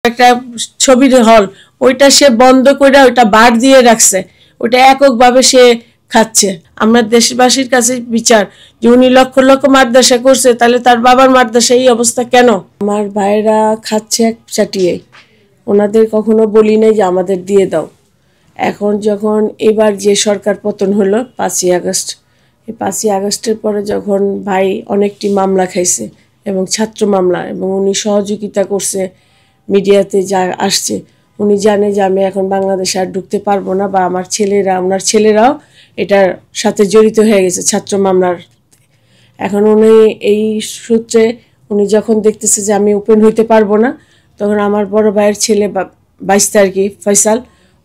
একটা ছবির হল, ওইটা সে বন্ধ করে ওইটা বার দিয়ে রাখছে, ওইটা এককভাবে সে খাচ্ছে। আমরা দেশবাসীর কাছে বিচার যে উনি লক্ষ লক্ষ মাদ্রাসা করছে, তাহলে তার বাবার মাদ্রাসা এই অবস্থা কেন? আমার ভাইরা খাচ্ছে এক চাটিয়ে, ওনাদের কখনো বলি নাই যে আমাদের দিয়ে দাও। এখন যখন এবার যে সরকার পতন হলো 5ই আগস্ট, এই 5ই আগস্টের পরে যখন ভাই অনেকটি মামলা খাইছে এবং ছাত্র মামলা, এবং উনি সহযোগিতা করছে মিডিয়াতে যা আসছে, উনি জানে যে আমি এখন বাংলাদেশে আর ঢুকতে পারবো না, বা আমার ছেলেরা, ওনার ছেলেরাও এটার সাথে জড়িত হয়ে গেছে ছাত্র মামলার। এখন উনি এই সূত্রে উনি যখন দেখতেছে যে আমি ওপেন হইতে পারবো না, তখন আমার বড় ভাইয়ের ছেলে 22 তারিখে ফয়সাল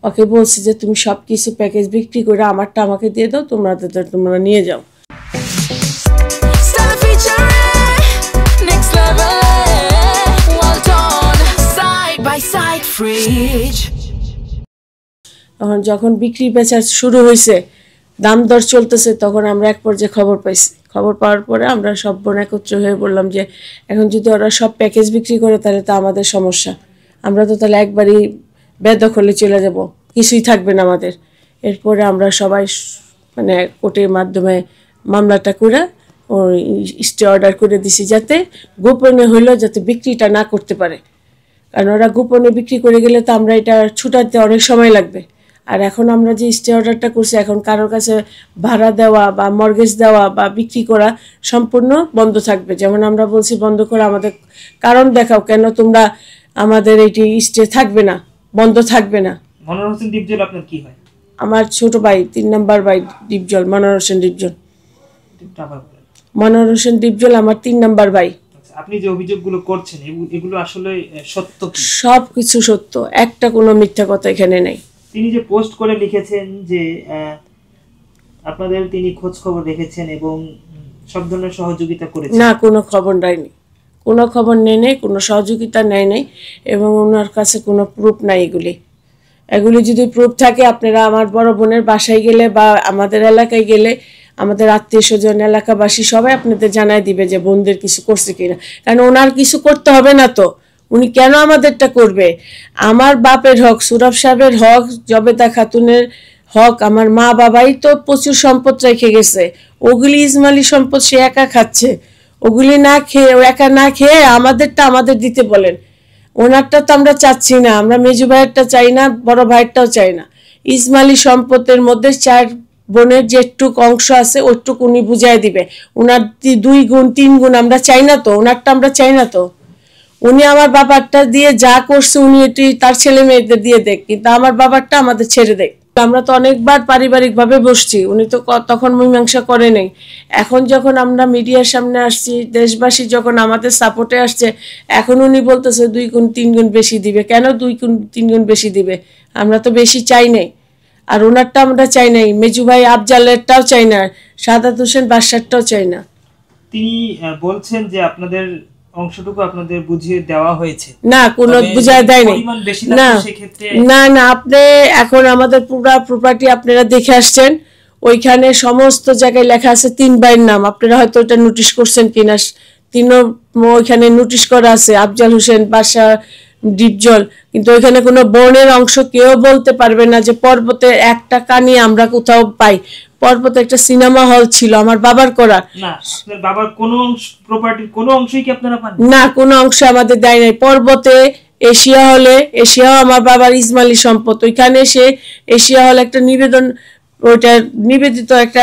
ওকে বলছে যে তুমি সব কিছু প্যাকেজ বিক্রি করে আমারটা আমাকে দিয়ে দাও, তোমরা নিয়ে যাও। তখন যখন বিক্রি বেচা শুরু হয়েছে, দাম দর চলতেছে, তখন আমরা এক পর্যায়ে খবর পাইছি। খবর পাওয়ার পরে আমরা সব বোন একত্র হয়ে বললাম যে এখন যদি ওরা সব প্যাকেজ বিক্রি করে তাহলে তো আমাদের সমস্যা, আমরা তো তাহলে একবারই বেদখলে চলে যাব, কিছুই থাকবে না আমাদের। এরপরে আমরা সবাই মানে কোর্টের মাধ্যমে মামলাটা করে স্টে অর্ডার করে দিছি, যাতে গোপনে হইলো যাতে বিক্রিটা না করতে পারে, কারণ ওরা গোপনে বিক্রি করে গেলে তো আমরা এটা ছুটাতে অনেক সময় লাগবে। আর এখন আমরা যে স্টে অর্ডারটা করছি, এখন কারোর কাছে ভাড়া দেওয়া বা মর্গেজ দেওয়া বা বিক্রি করা সম্পূর্ণ বন্ধ থাকবে। যেমন আমরা বলছি বন্ধ করা, আমাদের কারণ দেখাও কেন তোমরা আমাদের এইটি স্টে থাকবে না, বন্ধ থাকবে না। মনোয়ার হোসেন ডিপজল আপনার কি হয়? আমার ছোট ভাই, 3 নম্বর ভাই ডিপজল, মনোয়ার হোসেন ডিপজল। মনোয়ার হোসেন ডিপজল আমার 3 নম্বর ভাই। আপনি যে অভিযোগগুলো করছেন এগুলো আসলে সত্য কি? সব কিছু সত্য, একটা কোনো মিথ্যা কথা এখানে নেই। তিনি যে পোস্ট করে লিখেছেন যে আপনাদের তিনি খোঁজ খবর রেখেছেন এবং সব ধরনের সহযোগিতা করেছেন, না, কোনো খবর নেয়নি, কোনো খবর নেই, কোনো সহযোগিতা নেয় নাই, এবং ওনার কাছে কোনো প্রুফ নাই। এগুলি যদি প্রুফ থাকে, আপনারা আমার বড় বোনের বাসায় গেলে বা আমাদের এলাকায় গেলে, আমাদের আত্মীয় স্বজন এলাকাবাসী সবাই আপনাদের জানাই দিবে যে বোনদের কিছু করছে কিনা। কারণ ওনার কিছু করতে হবে না তো, উনি কেন আমাদেরটা করবে? আমার বাপের হক, সুরভ সাহেবের হক, জবেদা খাতুনের হক, আমার মা বাবাই তো প্রচুর সম্পদ রেখে গেছে, ওগুলি ইসমাইলি সম্পদ সে একা খাচ্ছে। ওগুলি না খেয়ে, ও একা না খেয়ে আমাদেরটা আমাদের দিতে বলেন। ওনারটা তো আমরা চাচ্ছি না, আমরা মেজু ভাইয়েরটা চাই না, বড় ভাইয়েরটাও চাই না। ইসমাইলি সম্পদের মধ্যে 4 বোনের যেটুক অংশ আছে ওইটুক উনি বুঝাই দিবে। ওনার 2 গুণ 3 গুণ আমরা চাই না তো, ওনারটা আমরা চাই না তো। উনি আমার বাবারটা দিয়ে যা করছে উনি এটি তার ছেলে মেয়েদের দিয়ে দেখ, কিন্তু আমার বাবারটা আমাদের ছেড়ে দেখ। আমরা তো অনেকবার পারিবারিকভাবে বসছি, উনি তো তখন মীমাংসা করে নেই। এখন যখন আমরা মিডিয়ার সামনে আসছি, দেশবাসী যখন আমাদের সাপোর্টে আসছে, এখন উনি বলতেছে 2 গুণ 3 গুণ বেশি দিবে। কেন 2 গুণ 3 গুণ বেশি দিবে? আমরা তো বেশি চাই নাই, আর ওনারটা আমরা চাই নাই, মেজু ভাই আফজালেরটাও চাই না, সাদাত হোসেন বাদশারটাও চাই না। তিনি বলছেন যে আপনাদের অংশটুকু আপনাদের বুঝিয়ে দেওয়া হয়েছে। না, কোনো বুঝায় দেয়নি। না না, আপনি এখন আমাদের পুরো প্রপার্টি আপনারা দেখে আসছেন, ওইখানে সমস্ত জায়গায় লেখা আছে 3 ভাইয়ের নাম। আপনারা হয়তো ওটা নোটিশ করছেন কিনা, 3 ওইখানে নোটিশ করা আছে, আফজাল হোসেন, বাদশা, ডিপজল। কিন্তু ওইখানে কোনো বোনের অংশ কেউ বলতে পারবে না যে পর্বতে 1 টাকা নিয়ে আমরা কোথাও পাই। পর্বতে একটা সিনেমা হল ছিল আমার বাবার করা। না, আপনার বাবার কোনো অংশ, প্রপার্টির কোনো অংশই কি আপনারা পান না? কোনো অংশ আমাদের দেয় নাই। পর্বতে এশিয়া হলে, এশিয়াও আমার বাবার ইসমাইলি সম্পদ, ওইখানে সে এশিয়া হল একটা ওইটা নিবেদিত একটা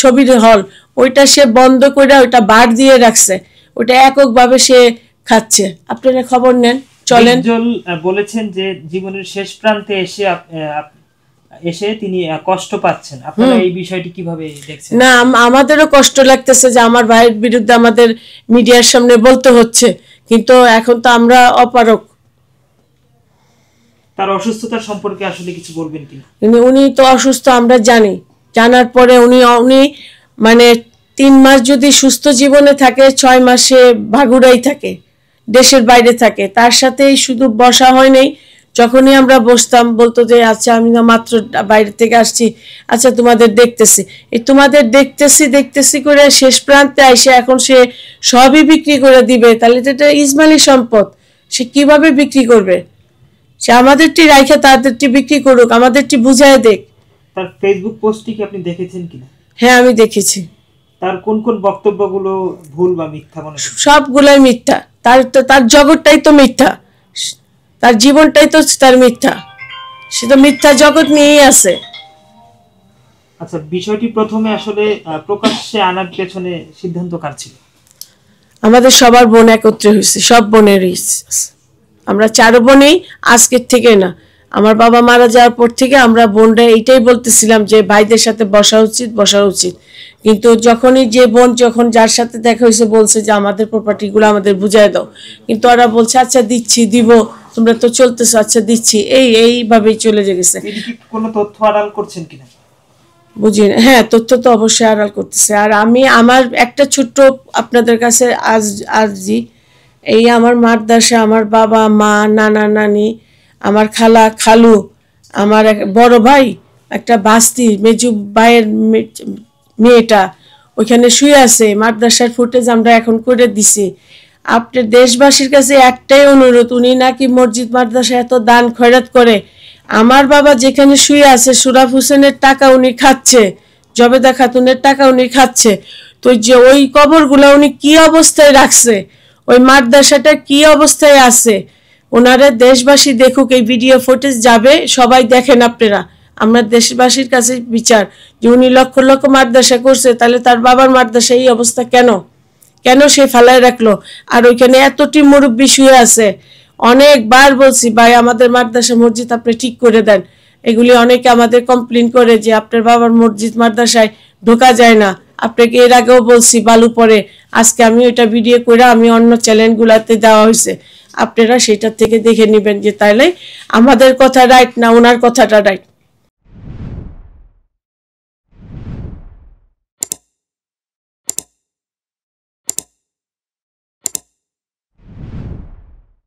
ছবির হল, ওইটা সে বন্ধ করে ওইটা বার দিয়ে রাখছে, ওইটা এককভাবে সে খাচ্ছে। আপনারা খবর নেন, চলেন। বলেছেন যে জীবনের শেষ প্রান্তে এসে তিনি কষ্ট পাচ্ছেন, আপনারা এই বিষয়টি কিভাবে দেখছেন? না, আমাদেরও কষ্ট লাগতেছে যে আমার ভাইয়ের বিরুদ্ধে আমাদের মিডিয়ার সামনে বলতে হচ্ছে, কিন্তু এখন তো আমরা অপারক। তার অসুস্থতার সম্পর্কে আসলে কিছু বলবেন কি? উনি তো অসুস্থ আমরা জানি, জানার পরে উনি মানে 3 মাস যদি সুস্থ জীবনে থাকে, 6 মাসে ভাগুড়াই থাকে, দেশের বাইরে থাকে। তার সাথেই শুধু বসা হয় নাই, যখনই আমরা বসতাম বলতো যে আচ্ছা আমি না মাত্র বাইরে থেকে আসছি, আচ্ছা তোমাদের দেখতেছি। এই তোমাদের দেখতেছি করে শেষ প্রান্তে আইসে এখন সে সবই বিক্রি করে দিবে, তাহলে এটা ইসমাইলি সম্পদ, সে কিভাবে বিক্রি করবে? সে আমাদেরটি রাইখে তাদেরটি বিক্রি করুক, আমাদেরটি বুঝায় দেখ। তার ফেসবুক পোস্টটি কি আপনি দেখেছেন কিনা? হ্যাঁ, আমি দেখেছি। তার কোন কোন বক্তব্যগুলো ভুল বা মিথ্যা মনে হয়? সবগুলাই মিথ্যা। তার জগৎটাই তো মিথ্যা, তার জীবনটাই তো তার মিথ্যা। সে তো মিথ্যা জগৎ নিয়েই আছে। আচ্ছা, বিষয়টি প্রথমে আসলে প্রকাশ্যে আনার পেছনে সিদ্ধান্ত কার ছিল? আমাদের সবার বোন একত্রে হয়েছে, সব বোনেরই। আমরা 4 বোনেই, আজকের থেকে না, আমার বাবা মারা যাওয়ার পর থেকে আমরা বোনরা এইটাই বলতেছিলাম যে ভাইদের সাথে বসা উচিত। কিন্তু যখনই যে বোন যখন যার সাথে দেখা হয়েছে বলছে যে আমাদের প্রপার্টিগুলো আমাদের বুঝায় দাও, কিন্তু ওরা বলছে আচ্ছা দিচ্ছি, দিব, তোমরা তো চলতেছো, আচ্ছা দিচ্ছি, এইভাবেই চলে গেছে। তিনি কি কোনো তথ্য আড়াল করছেন কিনা? বুঝি না। হ্যাঁ, তথ্য তো অবশ্যই আড়াল করতেছে। আর আমি আমার একটা ছোট্ট আপনাদের কাছে আরজি, এই আমার মাদ্রাসা, আমার বাবা মা, নানা নানি, আমার খালা খালু, আমার এক বড় ভাই, একটা বাস্তি মেজু ভাইয়ের মেয়েটা ওইখানে শুয়ে আছে। মাদ্রাসার ফুটেজ আমরা এখন করে দিছি। আপনার দেশবাসীর কাছে একটাই অনুরোধ, উনি নাকি মসজিদ মাদ্রাসা এত দান খয়রাত করে, আমার বাবা যেখানে শুয়ে আছে সুরাফ হোসেনের টাকা উনি খাচ্ছে, জবেদা খাতুনের টাকা উনি খাচ্ছে। তো যে ওই কবরগুলো উনি কি অবস্থায় রাখছে, ওই মাদ্রাসাটা কি অবস্থায় আছে, ওনারা দেশবাসী দেখুক। এই ভিডিও ফুটেজ যাবে, সবাই দেখেন আপনারা। আমরা দেশবাসীর কাছে বিচার যে উনি লক্ষ লক্ষ মাদ্রাসা করছে, তাহলে তার বাবার মাদ্রাসা এই অবস্থা কেন সে ফালায় রাখলো? আর ওইখানে এতটি মুরব্বী শুয়ে আছে। অনেকবার বলছি ভাই আমাদের মাদ্রাসা মসজিদ আপনি ঠিক করে দেন। এগুলি অনেকে আমাদের কমপ্লেন করে যে আপনার বাবার মসজিদ মাদ্রাসায় ঢোকা যায় না। আপনাকে এর আগেও বলছি বালু পরে, আজকে আমি ওইটা ভিডিও করে আমি অন্য চ্যানেলগুলোতে দেওয়া হয়েছে, আপনারা সেটার থেকে দেখে নেবেন যে তাইলে আমাদের কথা রাইট না ওনার কথাটা রাইট।